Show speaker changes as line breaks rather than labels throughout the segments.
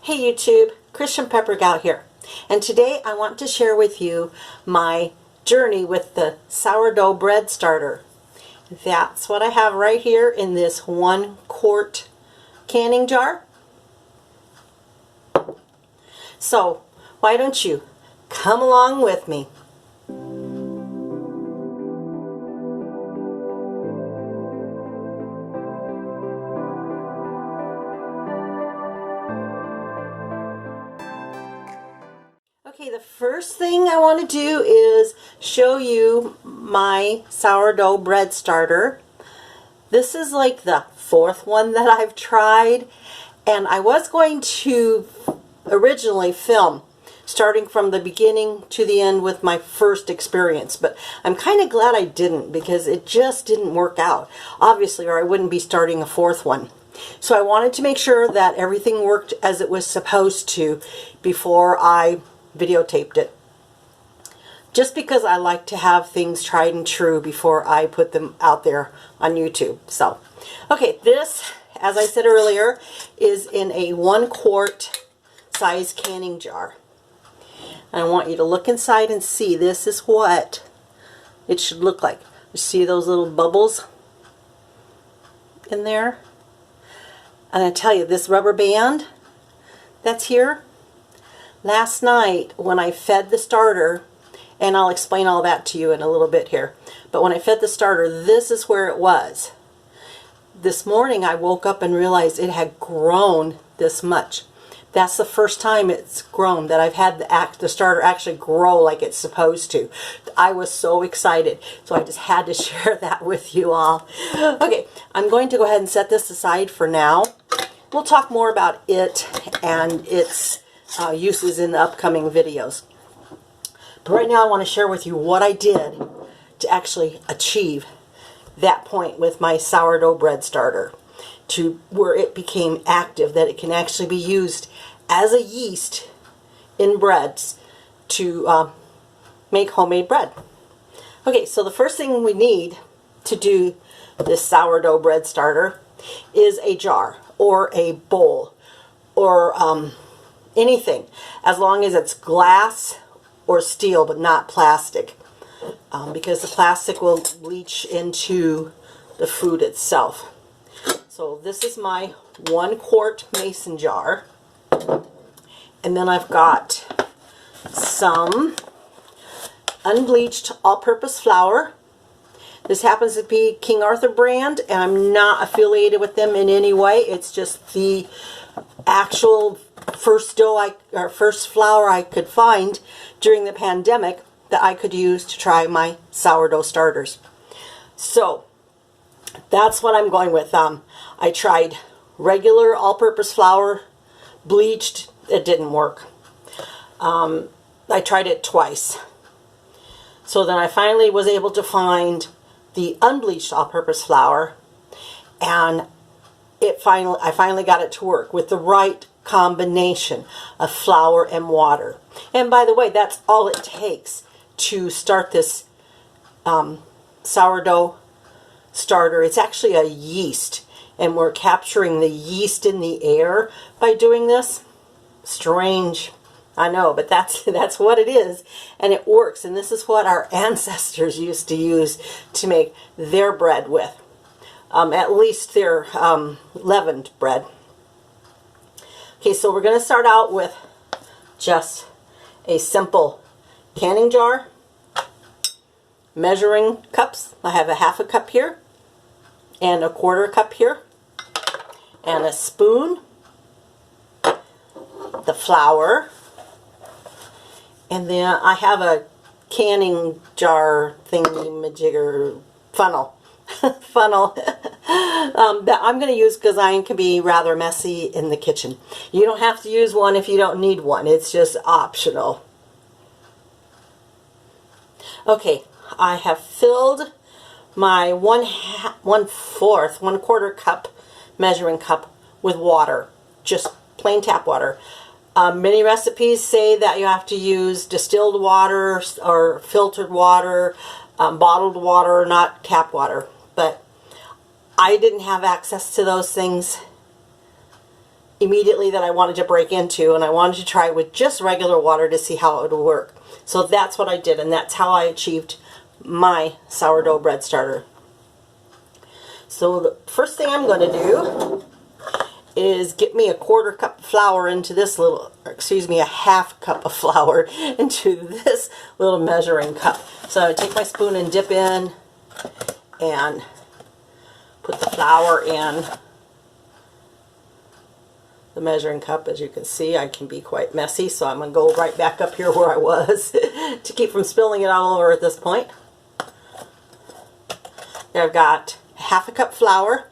Hey YouTube, Christian Pepper Gal here, and today I want to share with you my journey with the sourdough bread starter. That's what I have right here in this 1 quart canning jar. So why don't you come along with me? Okay, the first thing I want to do is show you my sourdough bread starter. This is like the 4th one that I've tried, and I was going to originally film starting from the beginning to the end with my first experience, but I'm kind of glad I didn't because it just didn't work out, obviously, or I wouldn't be starting a 4th one. So I wanted to make sure that everything worked as it was supposed to before I videotaped it, just because I like to have things tried and true before I put them out there on YouTube. So okay, this, as I said earlier, is in a 1 quart size canning jar, and I want you to look inside and see this is what it should look like. You see those little bubbles in there? And I tell you, this rubber band that's here, last night when I fed the starter, and I'll explain all that to you in a little bit here, but when I fed the starter, this is where it was. This morning I woke up and realized it had grown this much. That's the first time it's grown that I've had the starter actually grow like it's supposed to. I was so excited, so I just had to share that with you all. Okay, I'm going to go ahead and set this aside for now. We'll talk more about it and its uses in the upcoming videos. But right now I want to share with you what I did to actually achieve that point with my sourdough bread starter, to where it became active, that it can actually be used as a yeast in breads to make homemade bread. Okay, so the first thing we need to do this sourdough bread starter is a jar or a bowl or anything, as long as it's glass or steel, but not plastic, because the plastic will leach into the food itself. So this is my 1 quart mason jar, and then I've got some unbleached all-purpose flour. This happens to be King Arthur brand, and I'm not affiliated with them in any way. It's just the actual first flour I could find during the pandemic that I could use to try my sourdough starters. So that's what I'm going with. I tried regular all-purpose flour, bleached. It didn't work. I tried it twice. So then I finally was able to find the unbleached all-purpose flour, and I finally got it to work with the right combination of flour and water. And by the way, that's all it takes to start this sourdough starter. It's actually a yeast, and we're capturing the yeast in the air by doing this. Strange, I know, but that's what it is, and it works. And this is what our ancestors used to use to make their bread with, at least their leavened bread. Okay, so we're going to start out with just a simple canning jar, measuring cups. I have a 1/2 cup here, and a 1/4 cup here, and a spoon, the flour, and then I have a canning jar thingy-majigger funnel that I'm going to use because I can be rather messy in the kitchen. You don't have to use one if you don't need one. It's just optional. Okay, I have filled my 1/4 cup measuring cup with water, just plain tap water. Many recipes say that you have to use distilled water or filtered water, bottled water, not tap water. But I didn't have access to those things immediately that I wanted to break into, and I wanted to try it with just regular water to see how it would work. So that's what I did, and that's how I achieved my sourdough bread starter. So the first thing I'm going to do is get me a 1/4 cup of flour into this little, excuse me, a 1/2 cup of flour into this little measuring cup. So I take my spoon and dip in and put the flour in the measuring cup. As you can see, I can be quite messy, so I'm going to go right back up here where I was to keep from spilling it all over at this point. There I've got 1/2 cup flour,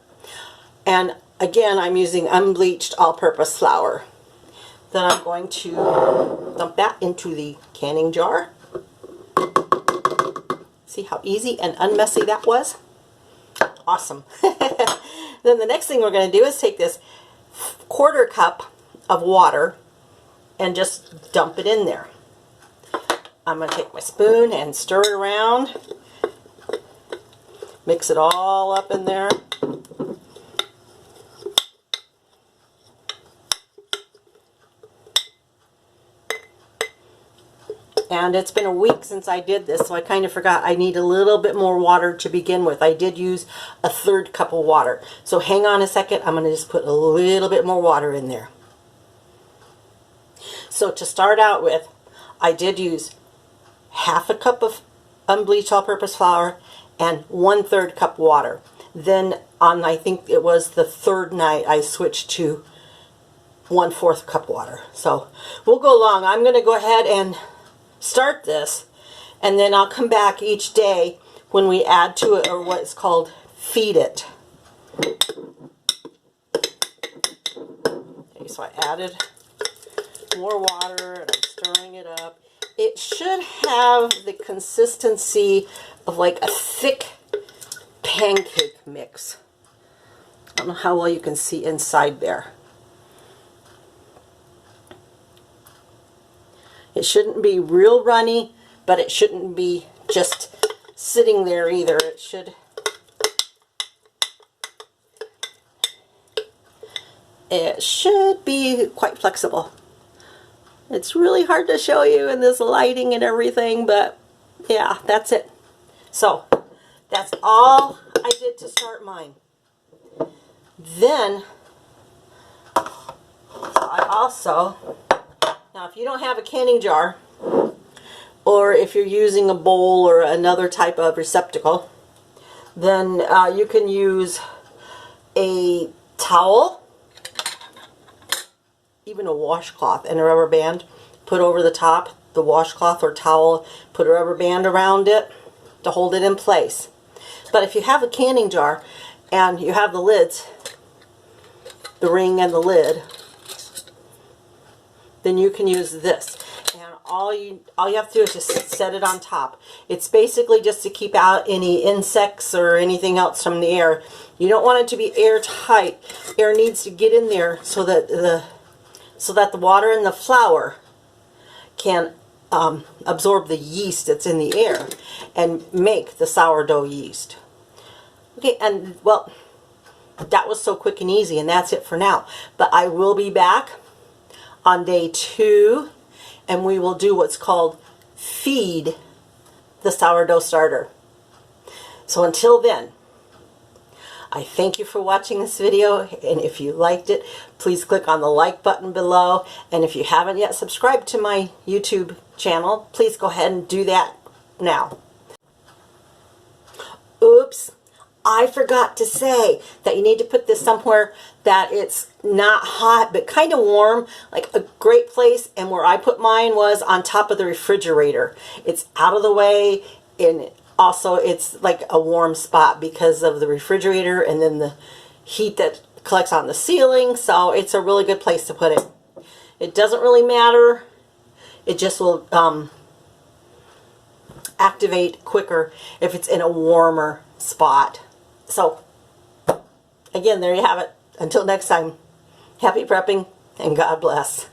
and again I'm using unbleached all-purpose flour. Then I'm going to dump that into the canning jar. See how easy and unmessy that was? Awesome. Then the next thing we're going to do is take this 1/4 cup of water and just dump it in there. I'm going to take my spoon and stir it around. Mix it all up in there. And it's been a week since I did this, so I kind of forgot I need a little bit more water to begin with. I did use a 1/3 cup of water. So hang on a second, I'm going to just put a little bit more water in there. So to start out with, I did use 1/2 cup of unbleached all-purpose flour and 1/3 cup water. Then on, I think it was the 3rd night, I switched to 1/4 cup water. So we'll go along. I'm going to go ahead and start this, and then I'll come back each day when we add to it, or what's called feed it. Okay, so I added more water and I'm stirring it up. It should have the consistency of like a thick pancake mix. I don't know how well you can see inside there. It shouldn't be real runny, but it shouldn't be just sitting there either. It should be quite flexible. It's really hard to show you in this lighting and everything, but yeah, that's it. So that's all I did to start mine. Then I also, now if you don't have a canning jar, or if you're using a bowl or another type of receptacle, then you can use a towel, even a washcloth and a rubber band. Put over the top the washcloth or towel, put a rubber band around it to hold it in place. But if you have a canning jar and you have the lids, the ring and the lid, then you can use this. And all you have to do is just set it on top. It's basically just to keep out any insects or anything else from the air. You don't want it to be airtight. Air needs to get in there so that the water and the flour can absorb the yeast that's in the air and make the sourdough yeast. Okay, and well, that was so quick and easy, and that's it for now. But I will be back on day 2, and we will do what's called feed the sourdough starter. So until then, I thank you for watching this video, and if you liked it, please click on the like button below, and if you haven't yet subscribed to my YouTube channel, please go ahead and do that now. Oops, I forgot to say that you need to put this somewhere that it's not hot but kind of warm, like a great place, and where I put mine was on top of the refrigerator. It's out of the way, and also it's like a warm spot because of the refrigerator and then the heat that collects on the ceiling, so it's a really good place to put it. It doesn't really matter, it just will activate quicker if it's in a warmer spot. So again, there you have it. Until next time, happy prepping and God bless.